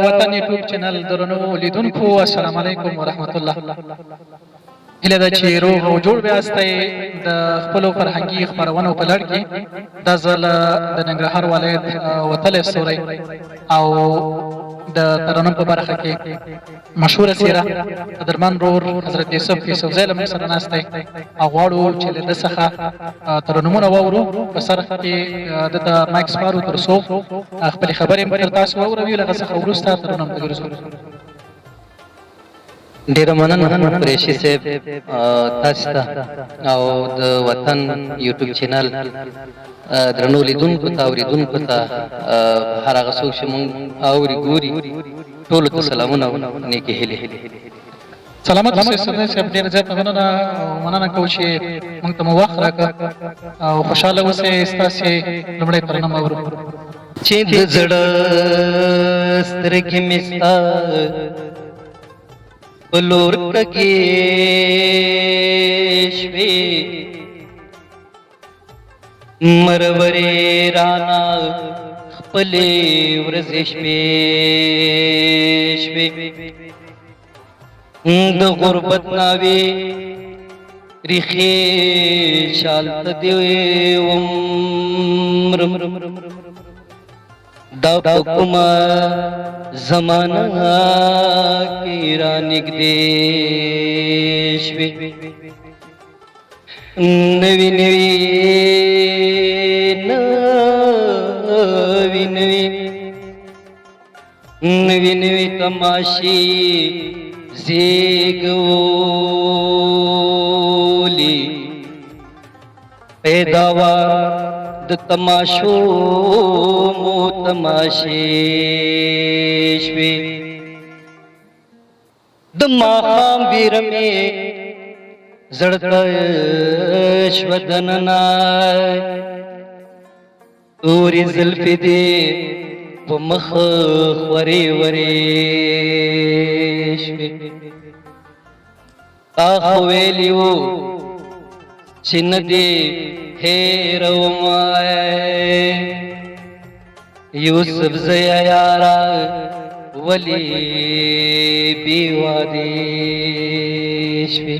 وطن یوټیوب چینل درنو لیدونکو السلام علیکم ورحمت الله. هله دا چې روغ او جوړ بیاستئ د خپل فرهنګي خبرونو په لړ کې د ځل د ننګرهار ولایت وتل سوري او د ترنم په برخه کې مشهور سیره درمان رور حضرت یوسف زیلم سره ناشته او غواړو چې د څخه ترنمونه وورو په سر کې د ماکس مارو ترسو خپل خبرې پر تاسو وورو لږه څه ورسته ترنم ته ورسو. ډیر مننه قریشي صاحب تاسو ته او د وطن یوټیوب چینل درنو لیدونکو ته اوریدونکو ته هر هغه څوک چې مونږ اوري ګوري ټولو ته سلامونه او نیکې هیلې. سلامت اوسئ صاحب، ډیر زیات مننه کوم چې موږ ته مو وخت راکړ او خوشاله اوسئ. ستاسو لومړی ترنم اورو چې د زړه سترګې مې ستا بلور کږې شوې مرورې رانا خپلې ورځې شوې د غربت ناوې ریښې شالته دې عمر دا کومه زمانہ کی را نږدې شوې نوی نوی تماشې زیږولې پیداوار د تماشو مو تماشې شوې د ماښام ویر مې زړه شوه دننه تورې زلفې دې په مخ خورې ورې شوې تا خو ویلي وو چې نه دې هېرومه یوسف زیا یارا ولی بی وادي شوي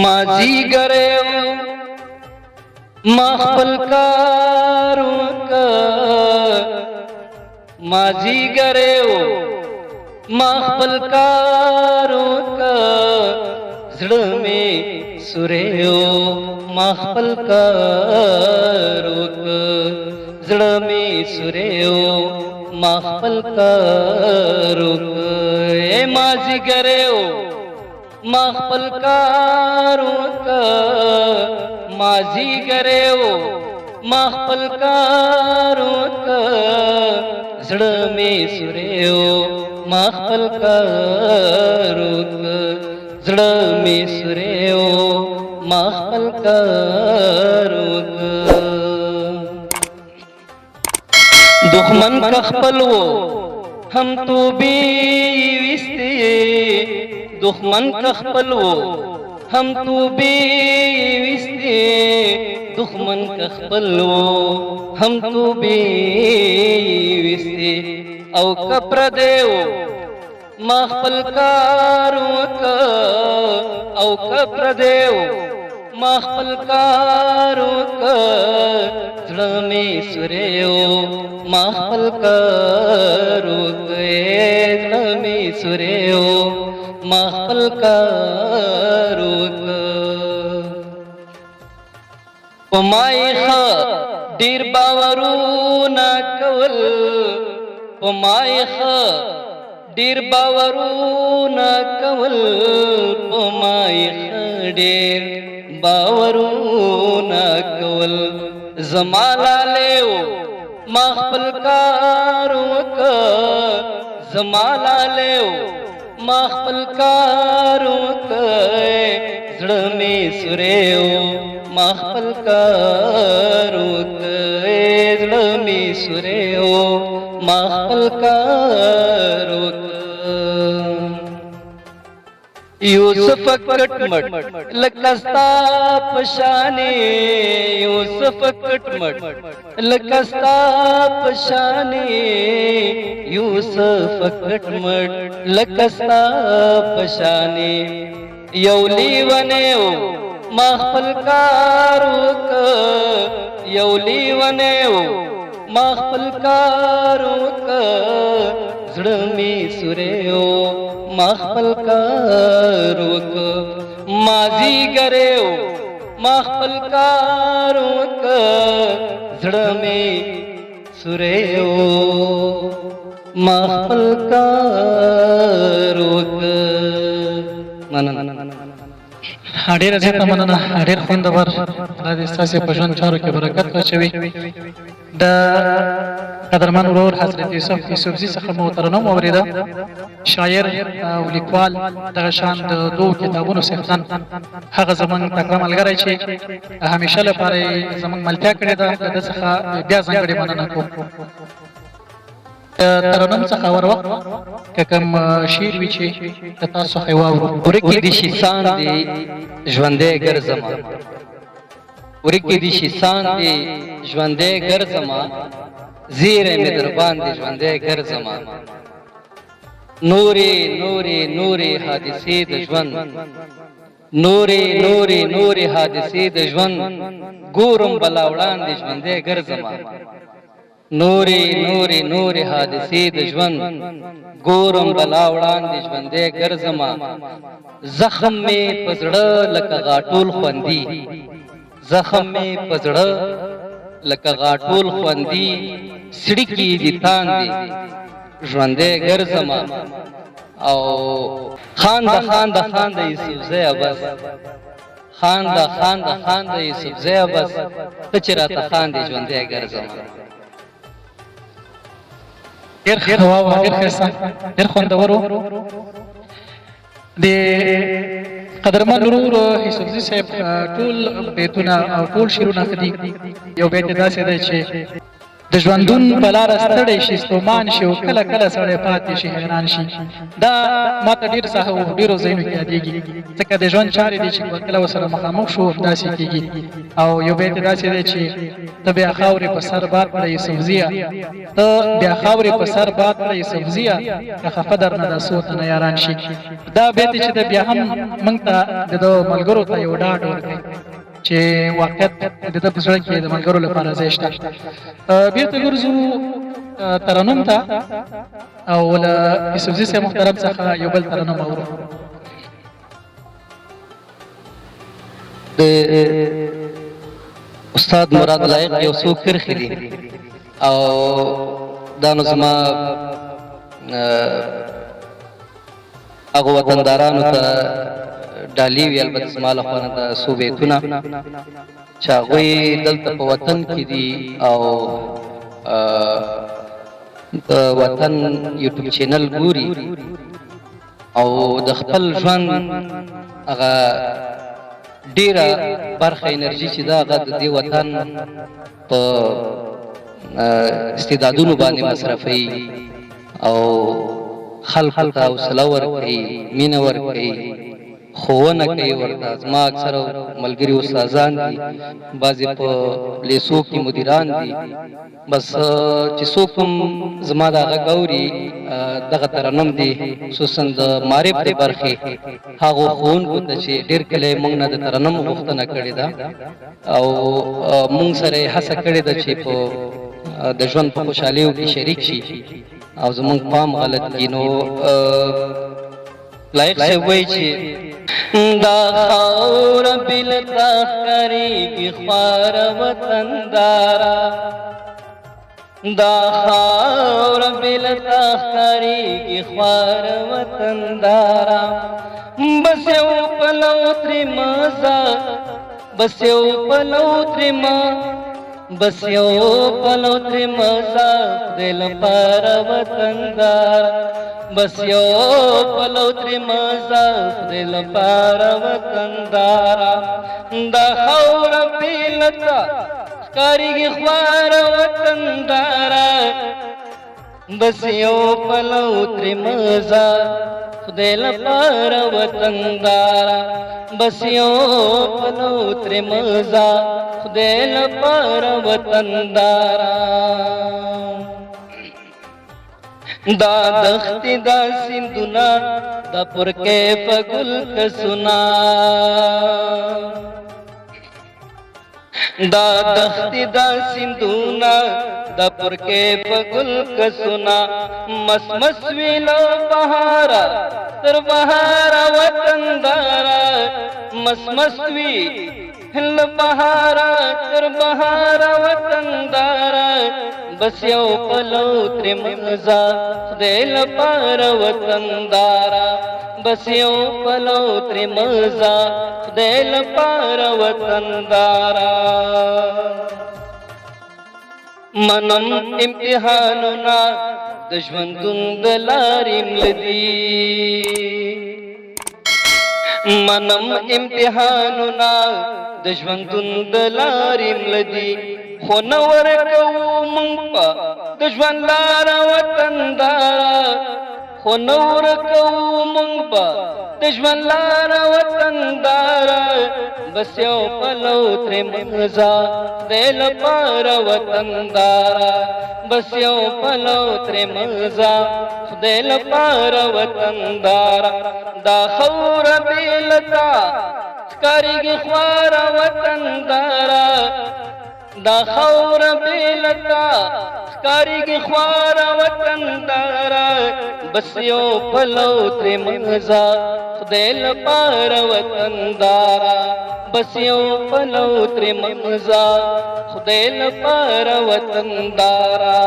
ماضی ګرېو ما خپل کار وکړ ماضی ګرېو ما خپل کار وکړ زړه مې سورېو ما خپل کار وکړ زړه مې سورېو ما خپل کار وکړ ماضي ګرېو ما خپل کار وکړ ماضي ګرېو ما خپل کار وکړ زړه مې سورېو ما خپل کار وکړ زړه مې سورېو ما خپل کار وکړ دښمن کا خپل وو هم تو بي وستي دښمن کا خپل وو هم تو بي وستي دښمن کا خپل وو هم تو بي وستي او کپر دیو ما خپل کار وکړ او کپر دیو ما خپل کار وکړ زړه مې سورېو ما خپل کار وکړ زړه مې سورېو ما خپل کار وکړ په ما یې ښه ډېر باورونه کول په ما یې ښه ډېر باورونه کول په ما یې ښه ډېر باورونه کول زما لالیو ما خپل کار وکړ زما لالیو ما خپل کار وکړ زړه مې سورېو ما خپل کار وکړ زړه مې سورېو ما خپل کار وکړ یوسف کټمټ لکستا پشانه یوسف کټمټ لکستا پشانه یوسف کټمټ لکستا پشانه یولی ونیو ما خپل کار وک یولی ونیو ما خپل کار وک زړه می سوریو ما خپل کار وک ماضی ګریو ما خپل کار وک زړه می سوریو ما خپل کار وک ډېر زیاته مننه ډېر خوندور خدای دې ستاسو په ژوند چارو کې برکت واچوي د قدرمن ورور حضرت یوسفزي څخه مو ترنم اوریده شاعر او لیکوال دغه شان د دوه کتابونو څښتن هغه زمونږ تکړه ملګری چې همیشه لپاره زمونږ ملتیا کړې ده د څخه بیا ځانګړې مننه کوم ترنم څخه ور وخت کوم شعر وی چې تاسو خو واورو ورکی دي شیسان دي ژوندې ګرځما ورکی دي شیسان دي ژوندې ګرځما زیره مې دربان دي ژوندې ګرځما نوري نوري نوري حادثې د ژوند نوري نوري نوري حادثې د ژوند ګورم بلا وړاندې ژوندې ګرځما نوري نوري نوري حادثې د ژوند ګورم بلا وړاندې ژوندې ګرځما زخم مې پزړه لکه غاټول خوندي زخم مې پزړه لکه غاټول خوندي سړکی دي تاندي ژوندې ګرځما او خان د یوسفزی بس خان د یوسفزی بس ته چې راته خان دي ژوندې ګرځما ډېر خواو ډېر ښایسته ډېر خوندورو د قدرمن ورور یوسفزي صاحب ټول بیتونه او ټول شعرونه ښه دي یو بیت داسې دی چې د ژوندون په لاره ستړی شي ستومان شي او کله کله سړی پاتې شي حیران شي دا ماته ډېر ډېرو ځایونو کې یادېږي ځکه د ژوند چارې دي چې کله ورسره مخامخ شو همداسې کېږي او یو بیت داسې دی چې ته بیا خاورې په سر باد کړه یوسفزیه ته بیا خاورې په سر باد کړه یوسفزیه که خفه درنه دا څو تنه یاران شي دا بیت چې د بیا هم موږ ته د ملګرو ته یو ډاډ ورکوي چې واقعیت د ده په زړه کې د ملګرو لپاره ځای شته بېرته ګرځو ترنم ته او له یوسفزي صاحب محترم څخه یو بل ترنم اورو د استاد مراد لایق یو څو کرښې دي او دا نو زما هغو وطندارانو ته ډالۍ وي البته زما له خوا نه د څو بیتونه چې هغوی دلته په وطن کې دي او د وطن یوټیوب چینل ګوري او د خپل ژوند هغه ډیره برخه انرژي چې دا هغه د دې وطن په استعدادونو باندې مصرفوي او خلقو ته حوصله ورکوي مینه ورکوي ښوونه کوي ورته زما اکثره ملګري استادان دي بعضې په لیسو کې مدیران دي بس چې څوک هم زما د غږ اوري دغه ترنم دی خصوصا د معرف د برخې هغو ښوونکو ته چې ډېر کله یې موږ نه د ترنم غوښتنه کړې ده او موږ سره یې هڅه کړې ده چې په د ژوند په خوشحالیو کې شریک شي او زمونږ پام غلط کړي نو لایق صاحب وایي چې دا خاور بلتا کریږي خوار وطندارا دا خاور بلتا کریږي خوار وطندارا بس یو پلو تری مزا بس یو پلو تری ما بس یو پلو تری مزا دل پر وطندارا بس یو پلو تری مزا دل پر وطندارا دا خور بیلتا کاریگی خوار وطندارا بس یو پلو تری مزا خدای لپاره وطندارا بس یو پلو تر مزا خدای لپاره وطندارا دا دختی دا سندونا دا پر کیف گل کسنا دا دختی دا سندونا دا پر کیف گل کسنا مس مس ویلو بہارا تر بہارا وطندارا مس مس ویل بہارا تر بہارا وطندارا بس یو پلو تر مزا خدای لپاره وطندارا بس یو پلو تر مزا خدای لپاره وطندارا منم امتحاننا د ژوندون د لارې ملدي منم امتحاننا د ژوندون د لارې ملدي خو نه ورکوو موږ په د ژوند لاره وطندارا خو نه ورکوو موږ په د ژوند لاره وطندارا بس یو پلو ترې مزا خدای لپاره وطندارا بس یو پلو ترې مزا خدای لپاره وطندارا دا خوره بیلتا ښکارېږي خواره وطندارا دا خور بیلتا ښکارېږي خواره وطندارا بس یو پلو ترې مزا خدای لپاره وطندارا بس یو پلو ترې مزا خدای لپاره وطندارا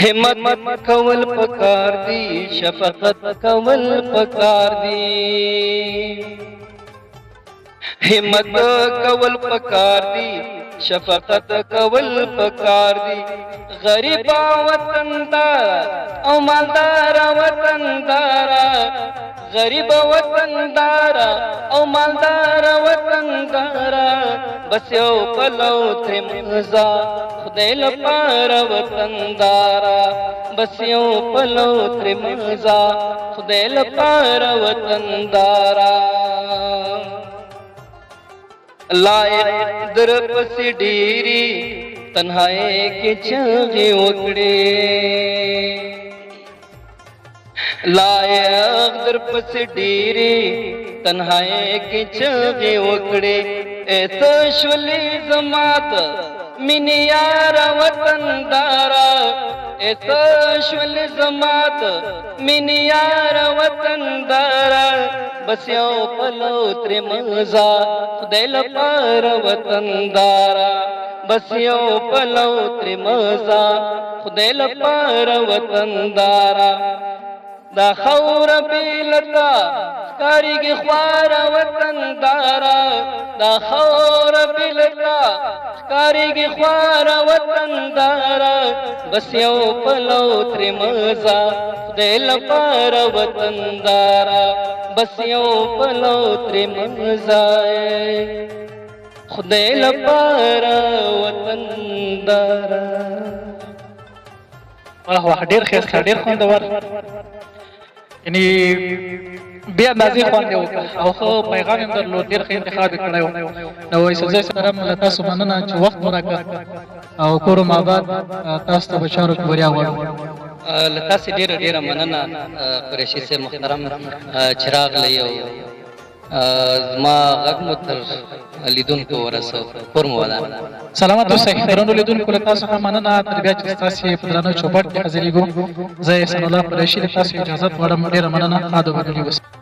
همت کول پکار دی شفقت کول پکار دی همت کول پکار دی شفقت کول پکار دی غریب وطندارا او مالدارا وطندارا غریب وطندارا او مالدارا وطندارا بس یو پلو ترې مزا خدای لپاره وطندارا بس یو پلو ترې مزا خدای لپاره وطندارا لایق در پس ډیری تنهایی کې چغې وکړې لایق در پس ډیری تنهایی کې چغې وکړې ایسه شولې زمات مینې یاره وطندارا ایسه شولې زمات مینې یاره وطندارا بس یو پلو ترې مزا خدای لپاره وطندارا بس یو پلو ترې مزا خدای لپاره وطندارا دا خور بیلتا ښکارېږي خواره وطندارا دا خور بیلتا ښکارېږي خواره وطندارا بس یو پلو ترې مزا خدای لپاره وطندارا بس یو پلو ترې مزا خدای لپاره وطندارا واه واه ډېر ښایسته ډېر خوندور یعنی بیا اندازې خوند یې وکړ او ښه پیغام یې درلود ډېر ښه انتخاب یې کړی و نو یوسفزی صاحب له تاسو مننه چې وخت مو راکړ او کور و آباد تاسو ته په چارو کې بریا غواړو له تاسې ډېره مننه قریشي صاحب محترم چې راغلی او زما غږ مو تر لیدونکو ورسو کور مو ودان سلامت اوسئ درنو لیدونکو له تاسو څخه مننه تر بیا چې ستاسې په درنو چوپړ کې حاضرېږو زه احسان الله قریشي له تاسو اجازت غواړم ډېره مننه ادب وکړئ